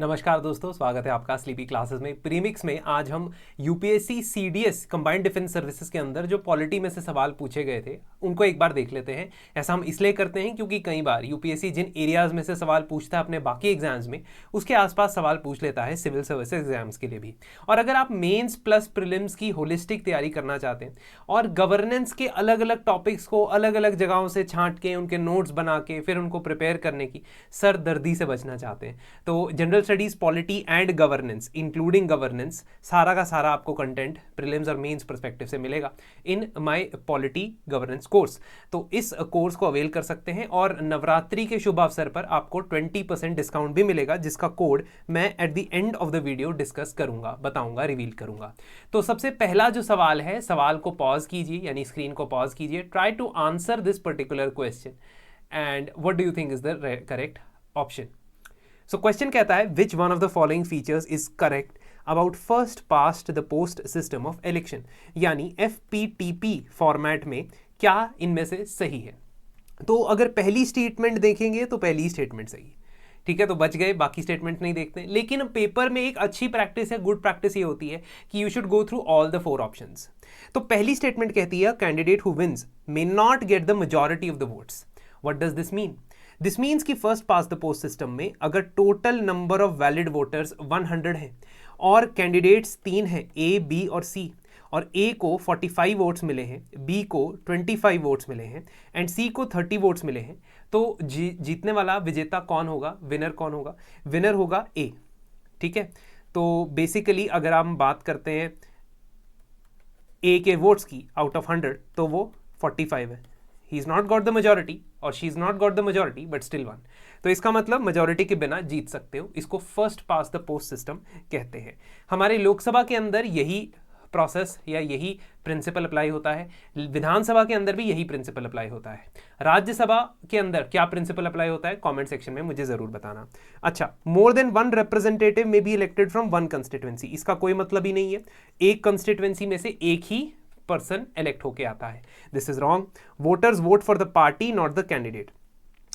नमस्कार दोस्तों, स्वागत है आपका स्लीपी क्लासेस में। प्रीमिक्स में आज हम UPSC CDS combined defence services के अंदर जो पॉलिटी में से सवाल पूछे गए थे उनको एक बार देख लेते हैं। ऐसा हम इसलिए करते हैं क्योंकि कई बार यूपीएससी जिन एरियाज में से सवाल पूछता है अपने बाकी एग्जाम्स में, उसके आसपास सवाल पूछ लेता है सिविल सर्विस एग्जाम्स के लिए भी। और अगर आप मेन्स प्लस प्रीलिम्स की होलिस्टिक तैयारी करना चाहते हैं और गवर्नेंस के अलग अलग टॉपिक्स को अलग अलग जगहों से छांट के उनके नोट्स बना के फिर उनको प्रिपेयर करने की सरदर्दी से बचना चाहते हैं, तो general studies polity and governance including governance सारा का सारा आपको कंटेंट प्रीलिम्स और मेंस पर्सपेक्टिव से मिलेगा in my polity governance course. तो इस कोर्स को अवेल कर सकते हैं और नवरात्रि के शुभ अवसर पर आपको 20% डिस्काउंट भी मिलेगा, जिसका कोड मैं at the end of the video discuss करूंगा, बताऊंगा, रिवील करूंगा। तो सबसे पहला जो सवाल है, सवाल को पॉज कीजिए, यानी स्क्रीन को पॉज कीजिए। Try to answer this particular question and what do you think is the correct option. So question कहता है which one of the following features is correct about first past the post system of election, यानी FPTP format में क्या इनमें से सही है। तो अगर पहली स्टेटमेंट देखेंगे तो पहली स्टेटमेंट सही है, ठीक है, तो बच गए, बाकी स्टेटमेंट नहीं देखते। लेकिन पेपर में एक अच्छी प्रैक्टिस है, गुड प्रैक्टिस ये होती है कि you should go through all the 4 options. तो पहली स्टेटमेंट कहती है candidate who wins may not get the majority of the votes. What does this mean? This means कि first past the post system में अगर total number of valid voters 100 हैं और candidates 3 हैं, A, B और C, और A को 45 votes मिले हैं, B को 25 वोट्स मिले हैं एंड C को 30 वोट्स मिले हैं, तो जीतने वाला विजेता कौन होगा, विनर कौन होगा? विनर होगा A, ठीक है। तो बेसिकली अगर हम बात करते हैं A के वोट्स की आउट ऑफ 100, तो वो 45 है। He's not got the majority और she's not got the majority but still won। तो इसका मतलब मेजॉरिटी के बिना जीत सकते हो, इसको first past the post system कहते हैं। हमारे लोकसभा के अंदर यही प्रोसेस या यही प्रिंसिपल अप्लाई होता है, विधानसभा के अंदर भी यही प्रिंसिपल अप्लाई होता है। राज्यसभा के अंदर क्या प्रिंसिपल अप्लाई होता है, कमेंट सेक्शन में मुझे जरूर बताना। अच्छा, मोर देन 1 रिप्रेजेंटेटिव में बी इलेक्टेड फ्रॉम 1 कंस्टिट्यूएंसी, इसका कोई मतलब ही नहीं है। एक कंस्टिट्यूएंसी में से एक ही पर्सन इलेक्ट होके आता है। This is wrong. Voters vote for the party not the candidate.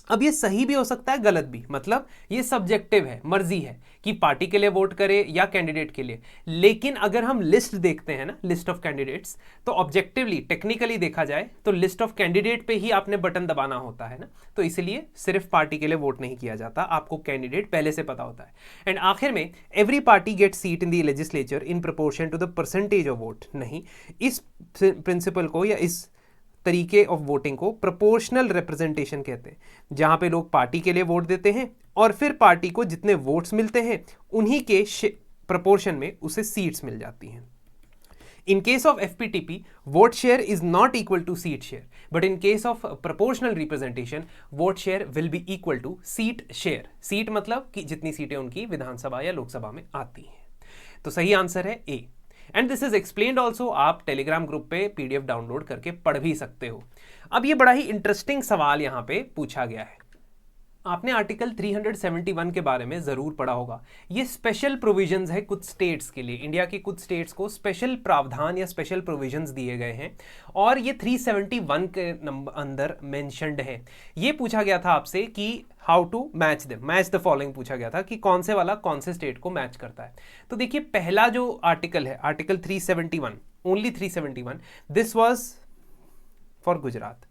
अब ये सही भी हो सकता है, गलत भी, मतलब ये सब्जेक्टिव है, मर्जी है कि पार्टी के लिए वोट करे या कैंडिडेट के लिए। लेकिन अगर हम लिस्ट देखते हैं ना, लिस्ट ऑफ कैंडिडेट्स, तो ऑब्जेक्टिवली टेक्निकली देखा जाए तो लिस्ट ऑफ कैंडिडेट पे ही आपने बटन दबाना होता है ना, तो इसलिए सिर्फ पार्टी के लिए वोट नहीं किया जाता, आपको कैंडिडेट पहले से पता होता है। एंड आखिर में every party get seat in the legislature in proportion to the percentage of vote. नहीं, इस प्रिंसिपल को या इस तरीके ऑफ वोटिंग को प्रोपोर्शनल रिप्रेजेंटेशन कहते हैं, जहां पे लोग पार्टी के लिए वोट देते हैं और फिर पार्टी को जितने वोट्स मिलते हैं उन्हीं के प्रोपोर्शन में उसे सीट्स मिल जाती हैं। In case of FPTP, vote share is not equal to seat share, but in case of proportional representation, vote share will be equal to seat share। Seat मतलब कि जितनी सीटें उनकी विधानसभा या लोकसभा में आती हैं। तो सही आंसर है A। And this is explained also, आप टेलीग्राम ग्रुप पे PDF डाउनलोड करके पढ़ भी सकते हो। अब ये बड़ा ही इंटरेस्टिंग सवाल यहाँ पे पूछा गया है। आपने आर्टिकल 371 के बारे में जरूर पढ़ा होगा। ये स्पेशल प्रोविजंस है कुछ स्टेट्स के लिए, इंडिया के कुछ स्टेट्स को स्पेशल प्रावधान या स्पेशल प्रोविजंस दिए गए हैं और ये 371 के अंदर मेंशन्ड है। ये पूछा गया था आपसे कि how to match the following पूछा गया था कि कौन से वाला कौन से स्टेट को मैच करता है। तो देखिए, पहला जो आर्टिकल है, article 371, only 371, this was for Gujarat.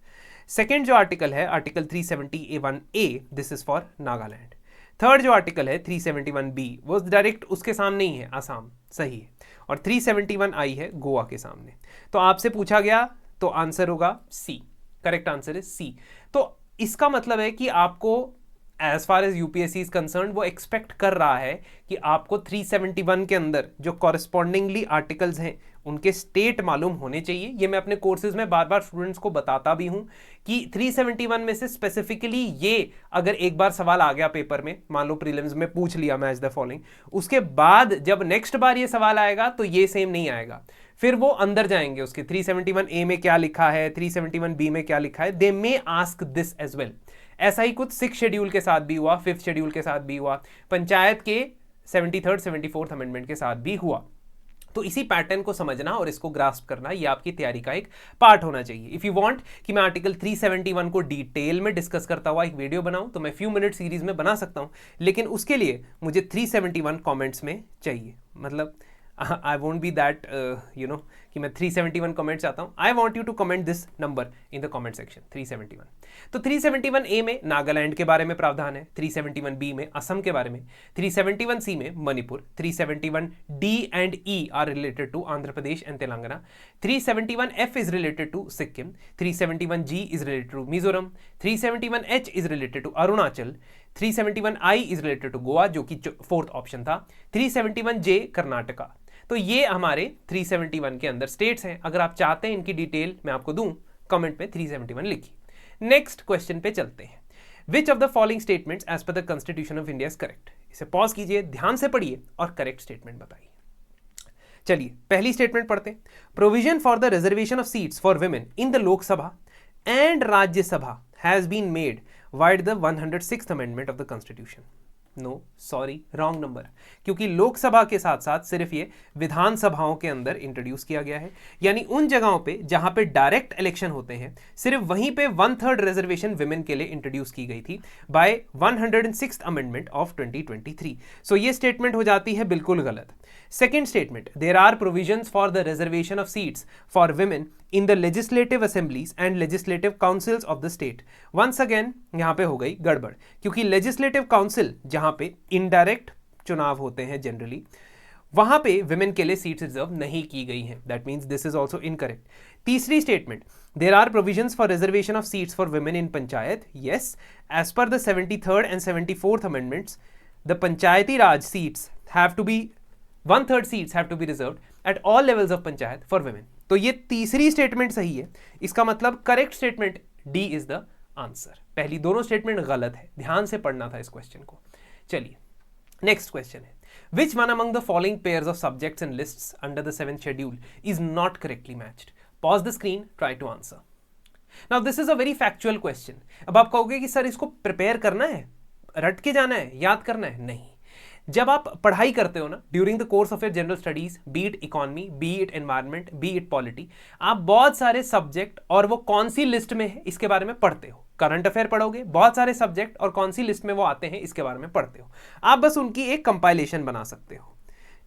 Second जो आर्टिकल है, article 371A, this is for Nagaland. Third जो आर्टिकल है 371B, वो डायरेक्ट उसके सामने ही है, आसाम, सही है। और 371I है गोवा के सामने। तो आपसे पूछा गया तो आंसर होगा C, करेक्ट आंसर है C। तो इसका मतलब है कि आपको as far as UPSC is concern वो एक्सपेक्ट कर रहा है कि आपको 371 के अंदर जो कॉरेस्पॉन्डिंगली आर्टिकल्स हैं उनके स्टेट मालूम होने चाहिए। ये मैं अपने कोर्सेज में बार बार स्टूडेंट्स को बताता भी हूं कि 371 में से स्पेसिफिकली ये अगर एक बार सवाल आ गया पेपर में, मान लो प्रीलिम्स में पूछ लिया मैच द फॉलोइंग, उसके बाद जब नेक्स्ट बार ये सवाल आएगा तो ये सेम नहीं आएगा, फिर वो अंदर जाएंगे उसके 371A में क्या लिखा है, 371B में क्या लिखा है, they may ask this as well. ऐसा ही कुछ 6 शेड्यूल के साथ भी हुआ, 5th शेड्यूल के साथ भी हुआ, पंचायत के 73rd 74th अमेंडमेंट के साथ भी हुआ। तो इसी पैटर्न को समझना और इसको ग्रास्प करना ये आपकी तैयारी का एक पार्ट होना चाहिए। इफ यू वांट कि मैं आर्टिकल 371 को डिटेल में डिस्कस करता हुआ एक वीडियो बनाऊं तो मैं फ्यू मिनट सीरीज में बना सकता हूं, लेकिन उसके लिए मुझे 371 कमेंट्स में चाहिए। मतलब आई वोंट बी दैट कि मैं 371 कमेंट चाहता हूं। I want you to comment this number in the comment section 371। तो 371A में नागालैंड के बारे में प्रावधान है, 371B में असम के बारे में, 371C में Manipur, 371D and E are related to Andhra Pradesh and Telangana, 371F is related to Sikkim, 371G is related to Mizoram, 371H is related to Arunachal, 371I is related to Goa जो कि फोर्थ ऑप्शन था, 371J कर्नाटका। तो ये हमारे 371 के अंदर स्टेट्स हैं। अगर आप चाहते हैं इनकी डिटेल मैं आपको दूं, कमेंट में 371 लिखिए। नेक्स्ट क्वेश्चन पे चलते हैं। Which of the following statements as per the constitution of India is correct? इसे पॉज कीजिए, ध्यान से पढ़िए और करेक्ट स्टेटमेंट बताइए। चलिए पहली स्टेटमेंट पढ़ते हैं। Provision for the reservation of seats for women in the Lok Sabha and Rajya Sabha has been made vide the 106th amendment of the constitution. No sorry, wrong number, क्योंकि लोकसभा के साथ साथ सिर्फ ये विधानसभाओं के अंदर इंट्रोड्यूस किया गया है। यानी उन जगहों पे जहां पे डायरेक्ट इलेक्शन होते हैं सिर्फ वहीं पे 1/3 रिजर्वेशन विमेन के लिए इंट्रोड्यूस की गई थी बाय 106th अमेंडमेंट ऑफ 2023। सो ये स्टेटमेंट हो जाती है बिल्कुल गलत। Second statement, there are provisions for the reservation of seats for women in the legislative assemblies and legislative councils of the state. Once again यहां पे हो गई गड़बड़, क्योंकि लेजिस्लेटिव काउंसिल जहां पे इनडायरेक्ट चुनाव होते हैं जनरली, वहां पे विमेन के लिए सीट्स रिजर्व नहीं की गई हैं। That means this is also incorrect. तीसरी statement, there are provisions for reservation of seats for women in panchayat. Yes, as per the 73rd and 74th amendments the Panchayati Raj seats have to be 1/3 seats have to be reserved at all levels of panchayat for women. तो ये तीसरी statement सही है। इसका मतलब correct statement D is the answer. पहली दोनों statement गलत है, ध्यान से पढ़ना था इस क्वेश्चन को। चलिए नेक्स्ट क्वेश्चन है, which one among the following pairs of subjects and lists under the 7th schedule is not correctly matched? Pause the screen, try to answer. Now this is a very factual question. अब आप कहोगे कि sir इसको prepare करना है, रट के जाना है, याद करना है? नहीं। जब आप पढ़ाई करते हो ना during the course of your general studies, B it economy, B it environment, B it polity, आप बहुत सारे सब्जेक्ट और वो कौन सी लिस्ट में है इसके बारे में पढ़ते हो। करंट अफेयर पढ़ोगे, बहुत सारे सब्जेक्ट और कौन सी लिस्ट में वो आते हैं इसके बारे में पढ़ते हो। आप बस उनकी एक कंपाइलेशन बना सकते हो,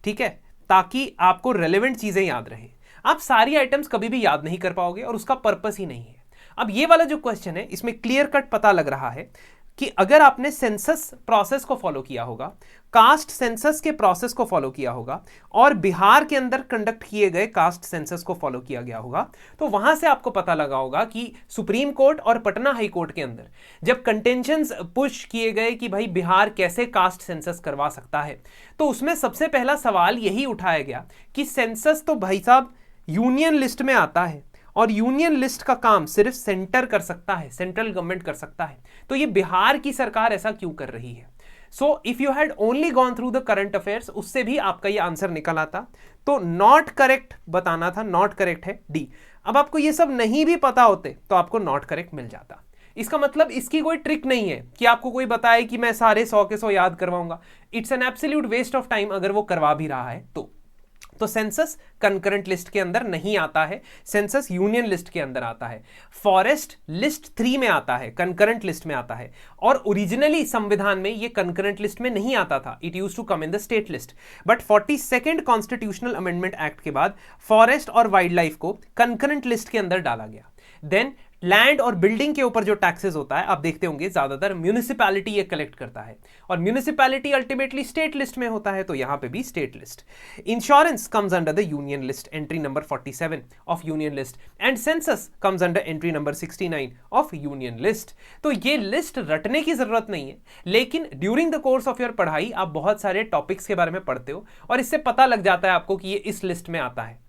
ठीक है, ताकि आपको रेलेवेंट चीजें याद रहें। आप सारी आइटम्स कभी भी याद नहीं कर पाओगे और उसका पर्पस ही नहीं है। अब ये वाला जो क्वेश्चन है इसमें क्लियर कट पता लग रहा है कि अगर आपने सेंसस प्रोसेस को फॉलो किया होगा, कास्ट सेंसस के प्रोसेस को फॉलो किया होगा और बिहार के अंदर कंडक्ट किए गए कास्ट सेंसस को फॉलो किया गया होगा, तो वहां से आपको पता लगा होगा कि सुप्रीम कोर्ट और पटना हाई कोर्ट के अंदर जब कंटेंशंस पुश किए गए कि भाई बिहार कैसे कास्ट सेंसस करवा सकता है, तो उसमें सबसे पहला सवाल यही उठाया गया कि सेंसस तो भाई साहब यूनियन लिस्ट में आता है और यूनियन लिस्ट का काम सिर्फ सेंटर कर सकता है, सेंट्रल गवर्नमेंट कर सकता है, तो ये बिहार की सरकार ऐसा क्यों कर रही है? So if you had only gone through the current affairs, उससे भी आपका ये आंसर निकल आता। तो नॉट करेक्ट बताना था, नॉट करेक्ट है डी। अब आपको ये सब नहीं भी पता होते तो आपको नॉट करेक्ट मिल जाता। इसका मतलब इसकी कोई ट्रिक नहीं है कि आपको कोई बताए कि मैं सारे 100 के 100 याद करवाऊंगा। It's an absolute waste of time अगर वो करवा भी रहा है तो सेंसस कंकरेंट लिस्ट के अंदर नहीं आता है, सेंसस यूनियन लिस्ट के अंदर आता है। फॉरेस्ट लिस्ट 3 में आता है, कंकरेंट लिस्ट में आता है, और ओरिजिनली संविधान में ये कंकरेंट लिस्ट में नहीं आता था, it used to come in the state list. But 42nd constitutional amendment act के बाद फॉरेस्ट और वाइल्ड लाइफ को कंकरेंट लिस्ट के अंदर डाला गया। देन लैंड और बिल्डिंग के ऊपर जो टैक्सेस होता है, आप देखते होंगे ज्यादातर म्यूनिसिपैलिटी ये कलेक्ट करता है और म्यूनिसिपैलिटी अल्टीमेटली स्टेट लिस्ट में होता है, तो यहां पे भी state list. Insurance comes under the union list, entry number 47 of union list, and census comes under entry number 69 of union list. तो ये लिस्ट रटने की जरूरत नहीं है, लेकिन during the course of your पढ़ाई आप बहुत सारे टॉपिक्स के बारे में पढ़ते हो और इससे पता लग जाता है आपको कि ये इस लिस्ट में आता है,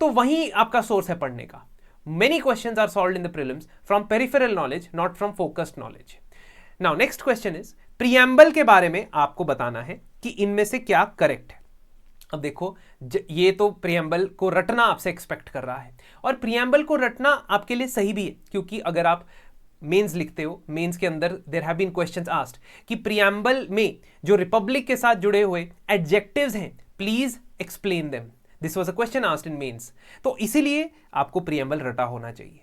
तो वही आपका सोर्स है पढ़ने का। Many questions are solved in the prelims from peripheral knowledge, not from focused knowledge. Now, next question is, preamble के बारे में आपको बताना है कि इनमें से क्या करेक्ट है। अब देखो, ये तो preamble को रटना आपसे एक्सपेक्ट कर रहा है और preamble को रटना आपके लिए सही भी है, क्योंकि अगर आप मेंस लिखते हो, मेंस के अंदर there have been questions asked कि preamble में जो रिपब्लिक के साथ जुड़े हुए एडजेक्टिव्स हैं, please explain them. This was a question asked in mains. तो इसीलिए आपको प्रियम्बल रटा होना चाहिए।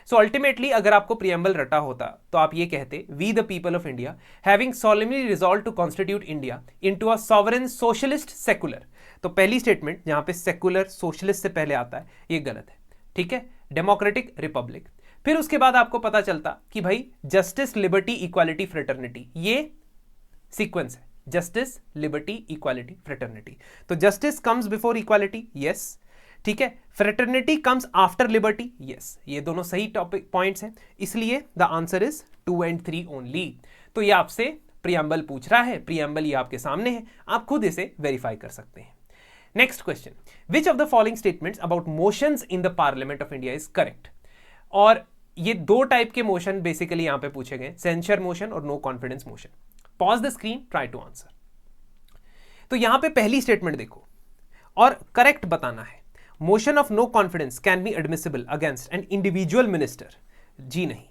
सो अल्टीमेटली अगर आपको प्रियम्बल रटा होता तो आप ये कहते, we the people of India having solemnly resolve to constitute India into a sovereign socialist secular. तो पहली स्टेटमेंट जहां पे सेकुलर सोशलिस्ट से पहले आता है ये गलत है, ठीक है, डेमोक्रेटिक रिपब्लिक। फिर उसके बाद आपको पता चलता कि भाई जस्टिस लिबर्टी इक्वालिटी फ्रेटर्निटी, ये सीक्वेंस है, जस्टिस लिबर्टी इक्वालिटी फ्रेटर्निटी। तो justice comes before equality, yes, ठीक है, fraternity comes after liberty, yes, ये दोनों सही टॉपिक पॉइंट्स हैं, इसलिए the answer is 2 and 3 only. तो ये आपसे प्रियम्बल पूछ रहा है, प्रियम्बल ये आपके सामने है, आप खुद इसे वेरीफाई कर सकते हैं। Next question, which of the following statements about motions in the parliament of India is correct. और ये दो टाइप के मोशन बेसिकली यहां पे पूछे गए, सेंसर मोशन और no confidence motion. Pause the screen, try to answer. तो यहां पे पहली स्टेटमेंट देखो और करेक्ट बताना है, motion of no confidence can be admissible against an individual minister. जी नहीं,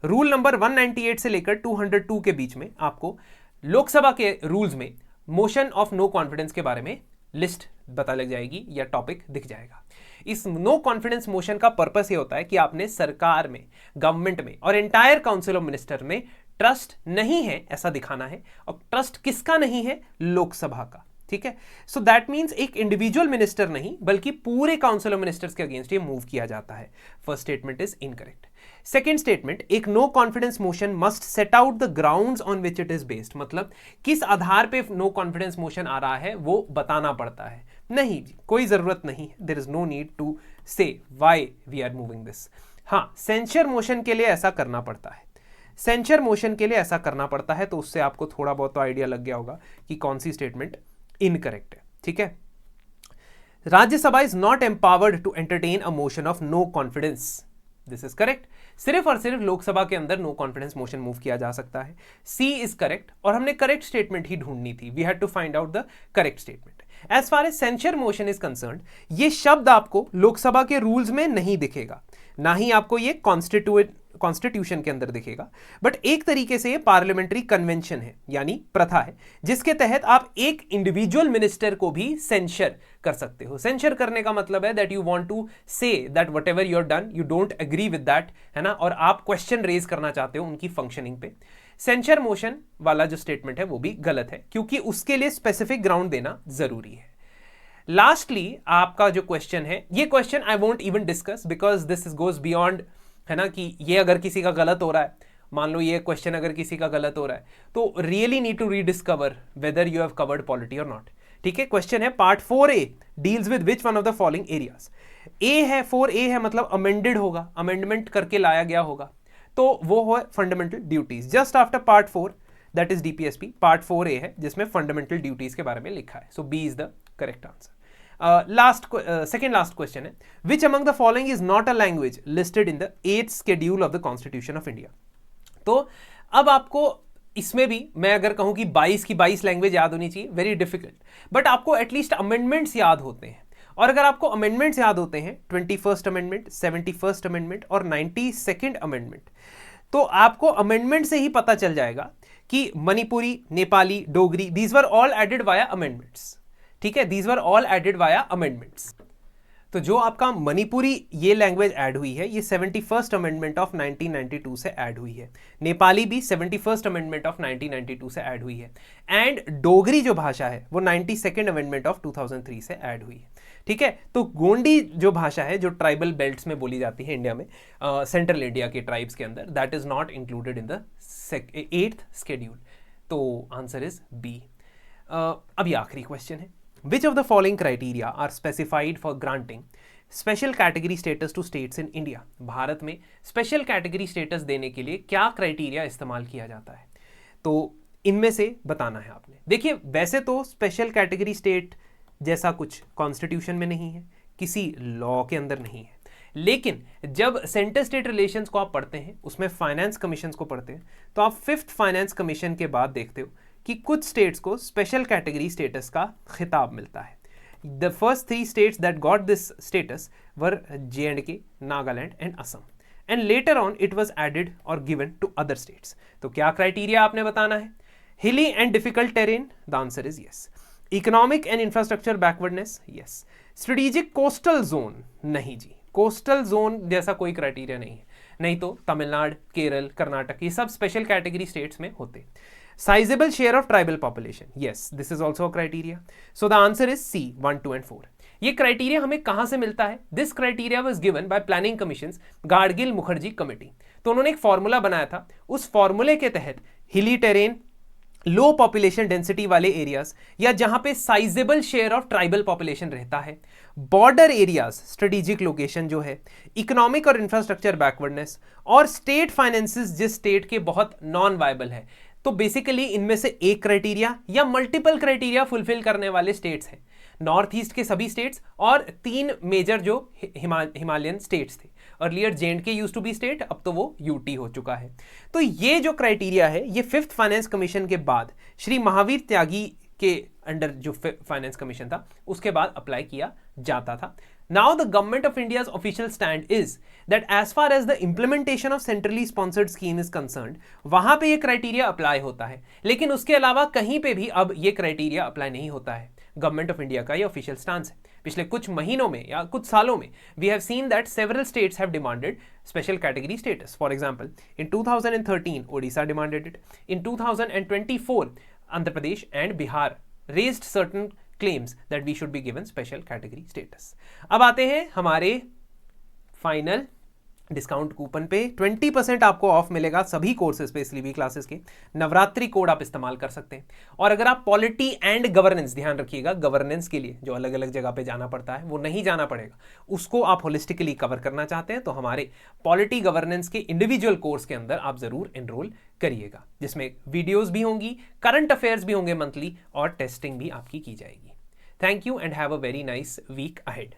रूल नंबर 198 से लेकर 202 के बीच में आपको लोकसभा के रूल्स में मोशन ऑफ नो कॉन्फिडेंस के बारे में लिस्ट पता लग जाएगी या टॉपिक दिख जाएगा। इस नो कॉन्फिडेंस मोशन का पर्पस ये होता है कि आपने सरकार में, गवर्नमेंट में और एंटायर काउंसिल ऑफ मिनिस्टर में ट्रस्ट नहीं है ऐसा दिखाना है। और ट्रस्ट किसका नहीं है? लोकसभा का, ठीक है। सो दैट मींस एक इंडिविजुअल मिनिस्टर नहीं बल्कि पूरे काउंसिल ऑफ मिनिस्टर्स के अगेंस्ट ये मूव किया जाता है। First statement is incorrect. Second statement, एक no confidence motion must set out the grounds on which it is based, मतलब किस आधार पे नो कॉन्फिडेंस मोशन आ रहा है वो बताना पड़ता है। नहीं, कोई जरूरत नहीं है, there is no need to say why we are moving this. हाँ, सेंसर मोशन के लिए ऐसा करना पड़ता है, सेंसर मोशन के लिए ऐसा करना पड़ता है, तो उससे आपको थोड़ा बहुत तो आइडिया लग गया होगा कि कौन सी स्टेटमेंट इनकरेक्ट है, ठीक है। Rajya Sabha is not empowered to entertain a motion of no confidence, this is correct. सिर्फ और सिर्फ लोकसभा के अंदर नो कॉन्फिडेंस मोशन मूव किया जा सकता है। सी इज करेक्ट, और हमने करेक्ट स्टेटमेंट ही ढूंढनी थी, we had to find out the correct statement. As far as censure motion is concerned, ये शब्द आपको लोकसभा के रूल्स में नहीं दिखेगा, ना ही आपको ये कॉन्स्टिट्यूशन के अंदर दिखेगा, बट एक तरीके से ये पार्लियामेंट्री कन्वेंशन है, यानी प्रथा है, जिसके तहत आप एक इंडिविजुअल मिनिस्टर को भी सेंसर कर सकते हो। सेंसर करने का मतलब है that you want to say that whatever you are done you don't agree with that, है ना, और आप क्वेश्चन रेज करना चाहते हो उनकी फंक्शनिंग पे। सेंसर मोशन वाला जो स्टेटमेंट है वो भी गलत है, क्योंकि उसके लिए स्पेसिफिक ग्राउंड देना जरूरी है। लास्टली आपका जो क्वेश्चन है, ये question I won't even discuss because this is goes beyond, है ना, कि ये अगर किसी का गलत हो रहा है, मान लो ये क्वेश्चन अगर किसी का गलत हो रहा है, तो really need to rediscover whether you have covered polity और नॉट, ठीक है। क्वेश्चन है part 4A deals with which one of the following areas. A है 4A है, मतलब अमेंडेड होगा, अमेंडमेंट करके लाया गया होगा, तो वो है fundamental duties. Just after part 4 that is DPSP, part 4A है जिसमें फंडामेंटल ड्यूटीज के बारे में लिखा है। So B is the correct answer. Second last question है, which among the following is not a language listed in the 8th schedule of the constitution of India. तो अब आपको इसमें भी मैं अगर कहूं कि 22 की 22 लैंग्वेज याद होनी चाहिए, वेरी डिफिकल्ट, बट आपको एटलीस्ट अमेंडमेंट्स याद होते हैं। और अगर आपको अमेंडमेंट्स याद होते हैं 21st अमेंडमेंट, 71st अमेंडमेंट और 92nd अमेंडमेंट, तो आपको अमेंडमेंट से ही पता चल जाएगा कि Manipuri, Nepali, Dogri, these were all added via amendments, ठीक है, these were all added via amendments. तो जो आपका मणिपुरी ये लैंग्वेज ऐड हुई है, ये 71st अमेंडमेंट ऑफ 1992 से ऐड हुई है। नेपाली भी 71st अमेंडमेंट ऑफ 1992 से ऐड हुई है। एंड डोगरी जो भाषा है वो 92nd अमेंडमेंट ऑफ 2003 से ऐड हुई है, ठीक है। तो गोंडी जो भाषा है, जो ट्राइबल बेल्ट्स में बोली जाती है इंडिया में, सेंट्रल इंडिया के ट्राइब्स के अंदर, that is not included in the 8th schedule. तो आंसर इज बी। अभी आखिरी क्वेश्चन है, Which of the following criteria are specified for granting special category status to states in India? Bharat में special category status देने के लिए क्या criteria इस्तेमाल किया जाता है? तो इनमें से बताना है आपने। देखिए, वैसे तो special category state जैसा कुछ कॉन्स्टिट्यूशन में नहीं है, किसी लॉ के अंदर नहीं है, लेकिन जब सेंटर स्टेट रिलेशंस को आप पढ़ते हैं, उसमें फाइनेंस कमीशन को पढ़ते हैं, तो आप 5th फाइनेंस कमीशन के बाद देखते हो कि कुछ स्टेट्स को स्पेशल कैटेगरी स्टेटस का खिताब मिलता है। The first 3 states that got this status were J&K, Nagaland and Assam, and later on it was added और गिवन टू अदर स्टेट्स। तो क्या क्राइटेरिया आपने बताना है? Hilly and difficult terrain, the answer is yes. Economic and infrastructure backwardness, yes. Strategic coastal zone, नहीं जी, coastal zone जैसा कोई क्राइटेरिया नहीं है, नहीं तो तमिलनाडु, केरल, कर्नाटक, ये सब स्पेशल कैटेगरी स्टेट्स में होते। Sizeable share of tribal population, yes, this is also a criteria. So the answer is C 1, 2 and 4। ये क्राइटेरिया हमें कहां से मिलता है? This criteria was given by planning commission Gadgil Mukherjee committee. तो उन्होंने एक फॉर्मूला बनाया था, उस फॉर्मूले के तहत हिली टेरेन, लो पॉपुलेशन डेंसिटी वाले एरियाज या जहां पे sizeable share of tribal population रहता है, बॉर्डर एरियाज, स्ट्रेटेजिक लोकेशन जो है, इकोनॉमिक और इंफ्रास्ट्रक्चर बैकवर्डनेस, और स्टेट फाइनेंसेस जिस स्टेट के बहुत नॉन वायबल है, तो बेसिकली इनमें से एक क्राइटेरिया या मल्टीपल क्राइटेरिया फुलफिल करने वाले स्टेट्स हैं। नॉर्थ ईस्ट के सभी स्टेट्स और 3 मेजर जो हिमालयन स्टेट्स थे। Earlier J&K used to be state, अब तो वो यूटी हो चुका है। तो ये जो क्राइटेरिया है, ये 5th फाइनेंस कमीशन के बाद श्री महावीर त्यागी के अंडर जो फाइनेंस कमीशन था उसके बाद अप्लाई किया जाता था। Now the government of India's official stand is that as far as the implementation of centrally sponsored scheme is concerned, वहां पे ये क्राइटेरिया अप्लाई होता है, लेकिन उसके अलावा कहीं पे भी अब ये क्राइटेरिया अप्लाई नहीं होता है। गवर्नमेंट ऑफ इंडिया का ये ऑफिशियल स्टांस है। पिछले कुछ महीनों में या कुछ सालों में we have seen that several states have demanded special category status. For example, in 2013 Odisha demanded it, in 2024 Andhra Pradesh and Bihar raised certain claims that we should be given special category status. अब आते हैं हमारे फाइनल डिस्काउंट कूपन पे। 20% आपको of मिलेगा सभी courses पे, sleepy classes के। नवरात्रि कोड आप इस्तेमाल कर सकते हैं। और अगर आप पॉलिटी एंड गवर्नेंस, ध्यान रखिएगा, गवर्नेंस के लिए जो अलग अलग जगह पे जाना पड़ता है वो नहीं जाना पड़ेगा, उसको आप होलिस्टिकली कवर करना चाहते हैं तो हमारे पॉलिटी गवर्नेंस के इंडिविजुअल कोर्स के अंदर आप जरूर एनरोल करिएगा, जिसमें वीडियोज भी होंगी, करंट अफेयर्स भी होंगे मंथली, और टेस्टिंग भी आपकी की जाएगी। Thank you and have a very nice week ahead.